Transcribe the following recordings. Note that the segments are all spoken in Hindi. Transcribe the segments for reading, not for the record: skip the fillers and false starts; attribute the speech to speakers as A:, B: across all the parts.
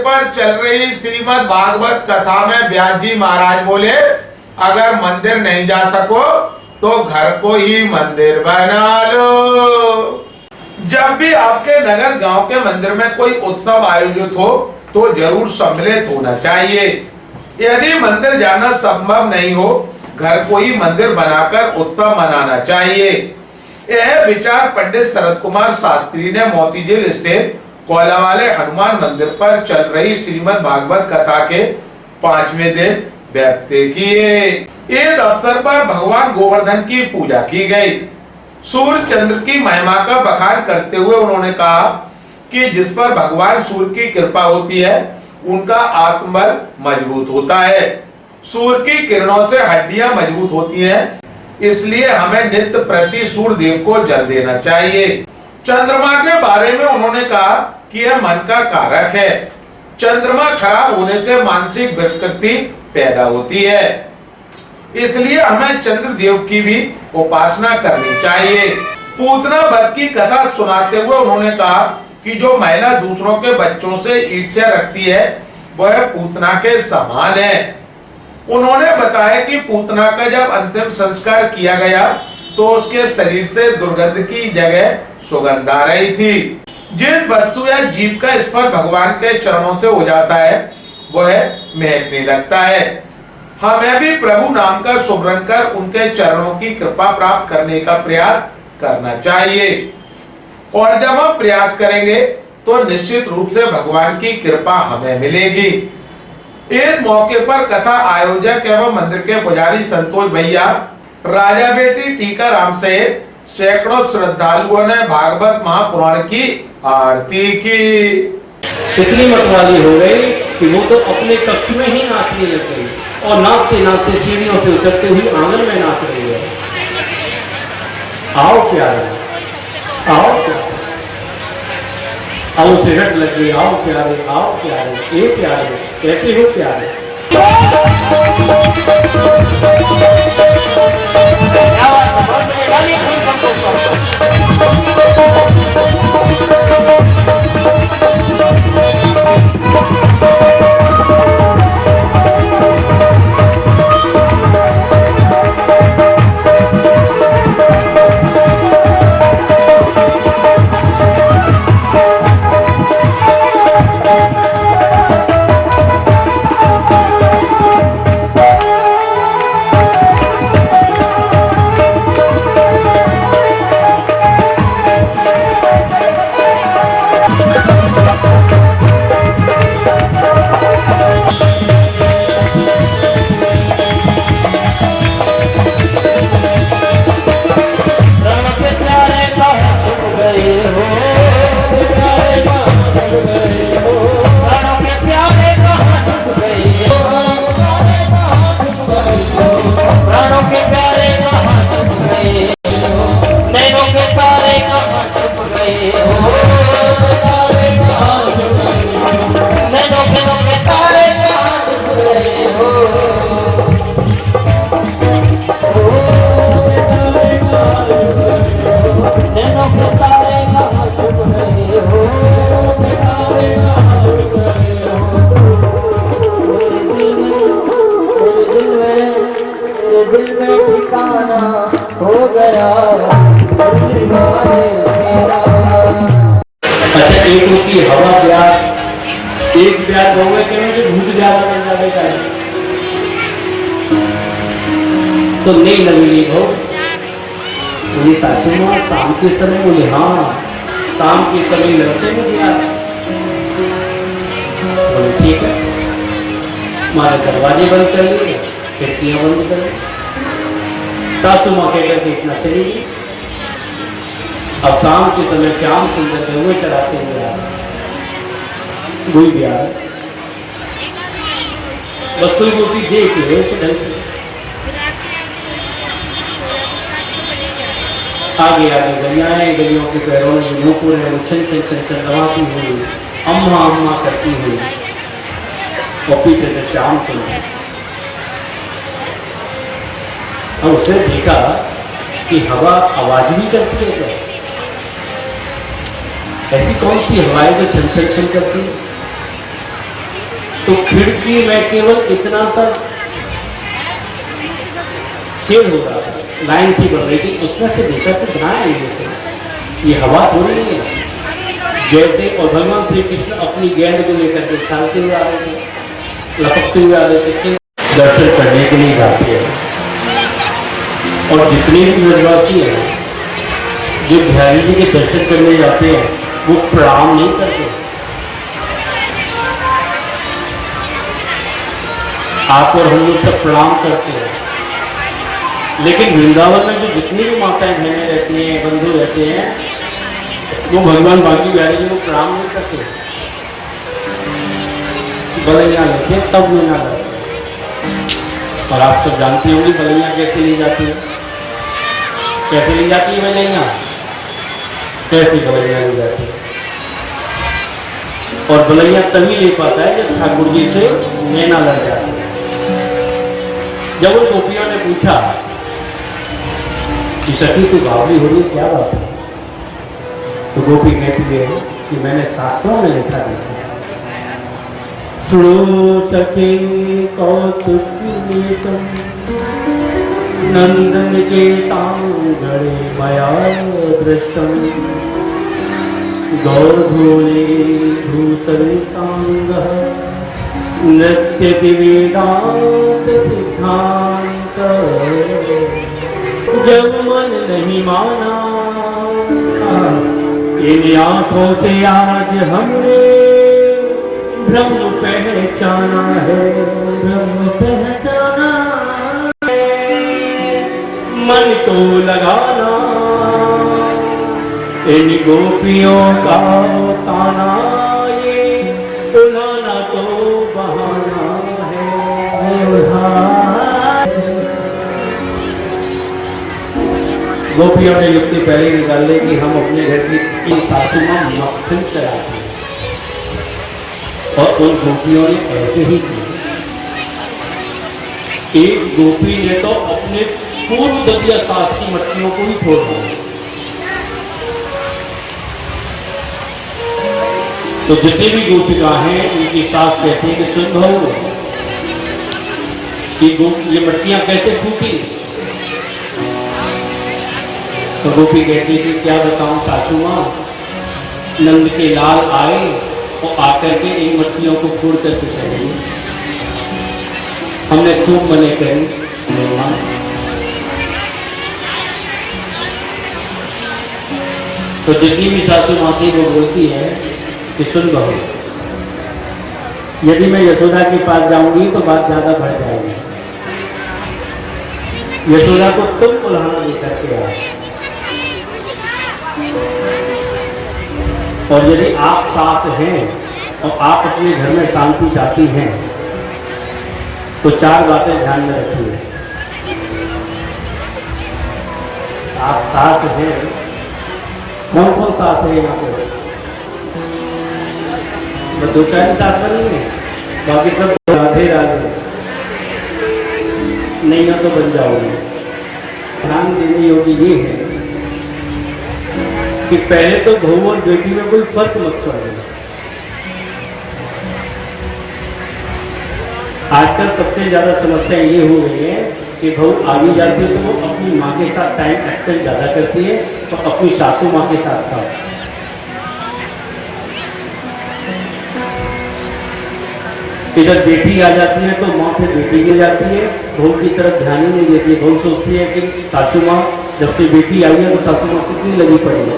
A: पर चल रही श्रीमद् भागवत कथा में व्यास जी महाराज बोले, अगर मंदिर नहीं जा सको तो घर को ही मंदिर बना लो। जब भी आपके नगर गांव के मंदिर में कोई उत्सव आयोजित हो तो जरूर सम्मिलित होना चाहिए। यदि मंदिर जाना संभव नहीं हो, घर को ही मंदिर बनाकर उत्सव मनाना चाहिए। यह विचार पंडित शरद कुमार शास्त्री ने मोतीझील स्थित कोलावाले हनुमान मंदिर पर चल रही श्रीमद् भागवत कथा के 5वें दिन व्यक्त किए। इस अवसर पर भगवान गोवर्धन की पूजा की गई। सूर्य चंद्र की महिमा का बखान करते हुए उन्होंने कहा कि जिस पर भगवान सूर्य की कृपा होती है उनका आत्मबल मजबूत होता है। सूर्य की किरणों से हड्डियां मजबूत होती हैं, इसलिए हमें नित्य प्रति सूर्य देव को जल देना चाहिए। चंद्रमा के बारे में उन्होंने कहा कि यह मन का कारक है। चंद्रमा खराब होने से मानसिक विकृति पैदा होती है, इसलिए हमें चंद्र देव की भी उपासना करनी चाहिए। पूतना वध की कथा सुनाते हुए उन्होंने कहा कि जो महिला दूसरों के बच्चों से ईर्ष्या रखती है वह पूतना के समान है। उन्होंने बताया कि पूतना का जब अंतिम संस्कार किया गया तो उसके शरीर से दुर्गंध की जगह सुगंध आ रही थी। जिस वस्तु या जीव का स्पर्श भगवान के चरणों से हो जाता है वह महकने लगता है। हमें भी प्रभु नाम का सुमरन कर उनके चरणों की कृपा प्राप्त करने का प्रयास करना चाहिए, और जब हम प्रयास करेंगे तो निश्चित रूप से भगवान की कृपा हमें मिलेगी। इस मौके पर कथा आयोजक एवं मंदिर के पुजारी संतोष भैया, राजा बेटी टीकाराम से सैकड़ों श्रद्धालुओं ने भागवत महापुराण की आरती की।
B: इतनी मतवाली हो गई कि वो तो अपने कक्ष में ही नाचने लग गई और नाचते नाचते सीढ़ियों से उतरते हुए आंगन में नाच रही है। आओ प्यारे, आओ प्यारे, आओ से रट लग गई। आओ प्यारे, आओ प्यारे, ए प्यारे, कैसे हो प्यारे। तो नहीं लगेगी हो बोली सासू माँ शाम के समय। बोले हाँ शाम के समय लड़ते मुझे यार। बोले ठीक है, हमारे दरवाजे बंद कर लिए, खिड़कियां बंद कर ली। सासू माँ कहकर के इतना चलेगी। अब शाम के समय श्याम सुंदर के हुए चलाते हुए आ कोई भी आ बस कोई रोटी देख ले उसे ढंग से। आगे आगे गलियां, गलियों के पैरों में नूपुर है, छन छन छन छन दबाती हुई, अम्मा अम्मा करती हुई, और पीछे से श्याम सुंदर। और उसे देखा कि हवा आवाज भी करती है क्या? ऐसी कौन सी हवाएं जो छन छन छन करती है? तो खिड़की में केवल इतना सा छेद हो रहा था, लाइन सी बन रही थी, उसमें से देखा तो बनाया ये हवा थोड़ी नहीं है जैसे। और भगवान श्री कृष्ण अपनी गेंद को लेकर के चलते हुए आ रहे थे, लपकते हुए आ रहे थे, दर्शन करने के लिए जाते हैं। और जितने भी ब्रजवासी हैं जो बिहारी जी के दर्शन करने जाते हैं वो प्रणाम नहीं करते। आप और हम लोग सब प्रणाम करते हैं, लेकिन वृंदावन में जो जितनी भी माताएं बहनें रहती हैं, बंधु रहते हैं, वो भगवान बाकी बिहारी जी को प्रणाम नहीं करते। बलैया लेते तब लेना लगता है। और आप सब जानती होंगी बलैया कैसे ली जाती है, कैसे ली जाती है बलैया, कैसे बलैया ली जाती है। और बलैया तभी ले पाता है जब ठाकुर जी से नैना लग जाती है। जब उन गोपियों ने पूछा कि सखी तू बावली हो रही क्या बात है, तो गोपी कहती है कि मैंने शास्त्रों में लिखा देखा, सुनो सखी कौतुक नंदन के तांगड़े मया दृष्टम गौरधूले भूसरितांग नृत्य वेदांत सिद्धांत। जब मन नहीं माना इन आंखों से आज हमने ब्रह्म पहचाना है, ब्रह्म पहचाना है। मन तो लगाना इन गोपियों का ताना, ये उड़ाना तो बहाना है। गोपियों ने युक्ति पहले निकाल ली कि हम अपने घर की 3 सासू मां मक्खन चलाते हैं, और उन गोपियों ने ऐसे ही किया। एक गोपी ने तो अपने पूर्व दतिया सास की मटकियों को भी छोड़ दिया। तो जितने भी गोपिका हैं उनकी सास कहती है कि सुन भाऊ ये मटकियां कैसे फूटी। तो गोपी कहती है कि क्या बताऊं सासू मां, नंद के लाल आए और आकर के इन मटकियों को फोड़ करके चले गए। हमने खूब मने करी मेहमान। तो जितनी भी सासू मां थी वो बोलती है कि सुन बहू, यदि मैं यशोदा के पास जाऊंगी तो बात ज्यादा बढ़ जाएगी। यशोदा को तुम उल्हाना लेकर के आओ, और यदि आप सास हैं और आप अपने घर में शांति चाहती हैं तो 4 बातें ध्यान में रखिए। आप सास हैं, कौन कौन सास है यहाँ पे? तो 2-4 सास नहीं है, बाकी सब राधे राधे। नहीं ना तो बन जाओगे। ध्यान देने योग्य ये है कि पहले तो बहू और बेटी में कोई फर्क मत करो। आजकल सबसे ज्यादा समस्या ये हो गई है कि बहू आगे जाती है तो वो अपनी माँ के साथ टाइम एक्सपेंड ज्यादा करती है और अपनी सासू माँ के साथ का। इधर बेटी आ जाती है तो माँ फिर बेटी गिर जाती है, बहू की तरफ ध्यान ही नहीं देती है। बहू सोचती है कि सासू माँ जब से बेटी आई है तो सासू माँ कितनी लगी पड़ी है।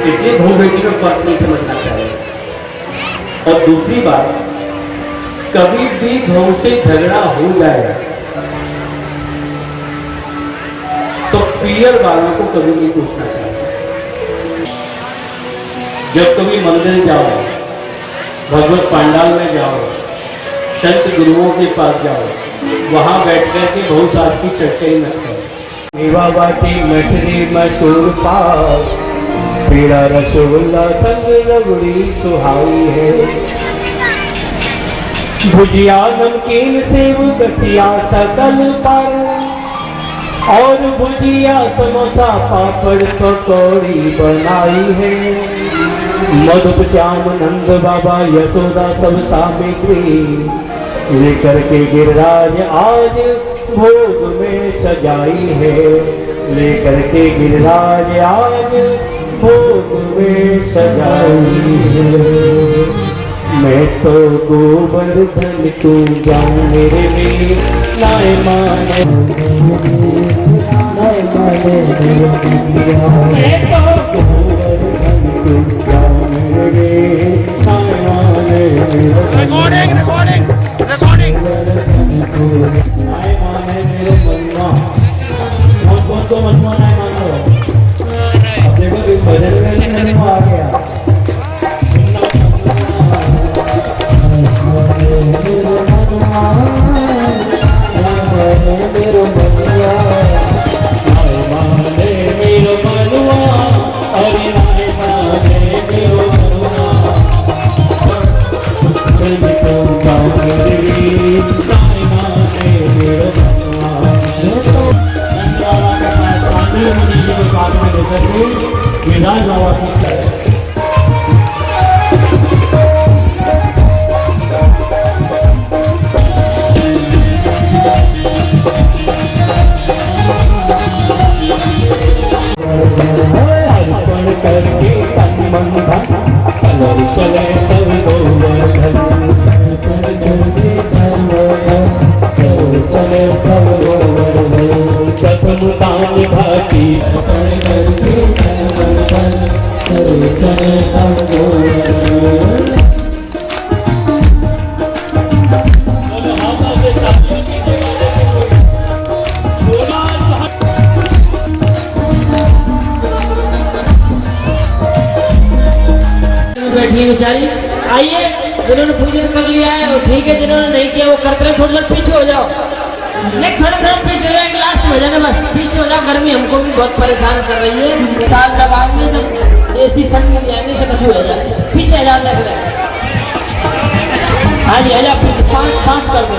B: इसलिए बहू बेटी में फर्क नहीं समझना चाहिए। और दूसरी बात, कभी भी बहू से झगड़ा हो जाए तो पियर वालों को कभी नहीं पूछना चाहिए। जब कभी मंदिर जाओ, भगवत पंडाल में जाओ, संत गुरुओं के पास जाओ, वहां बैठ कर के बहू सास की चर्चा ही मत करो। मेवा बाटी मठरी मसूर पाव, पीड़ा रसगुल्ला संग रबड़ी सुहाई है। भुजिया नमकीन सेव गठिया सकल पर, और भुजिया समोसा पापड़ पकौड़ी बनाई है। मधुप श्याम नंद बाबा यशोदा सब सामग्री लेकर के गिरिराज आज भोग में सजाई है। लेकर के गिरिराज आज भोग में सजाई है। मैं तो गोवर्धन तू जाऊं मेरे लिए नाय माने नाय माने मैं तो गोवर्धन तू जाऊं मेरे लिए नाय माने
C: रिकॉर्डिंग रिकॉर्डिंग रिकॉर्डिंग
B: नाय माने मेरे मनवा कौन तो मनवा नाय मानो। अब देखो कि भजन में मनवा आ गया।
D: बैठी बेचारी। आइए, जिन्होंने पूजन कर लिया है वो ठीक है, जिन्होंने नहीं किया वो करते रहे। थोड़ी देर पीछे हो जाओ, नहीं थोड़ा पीछे रहे। एक लास्ट भजन है, बस पीछे हो जाओ। गर्मी हमको भी बहुत परेशान कर रही है। साल जब आदमी जब एसी सन में जाएंगे से कुछ हो जाए। पीछे हजार लग रहा है। हाँ जी, हजार पीछे 5 कर दो।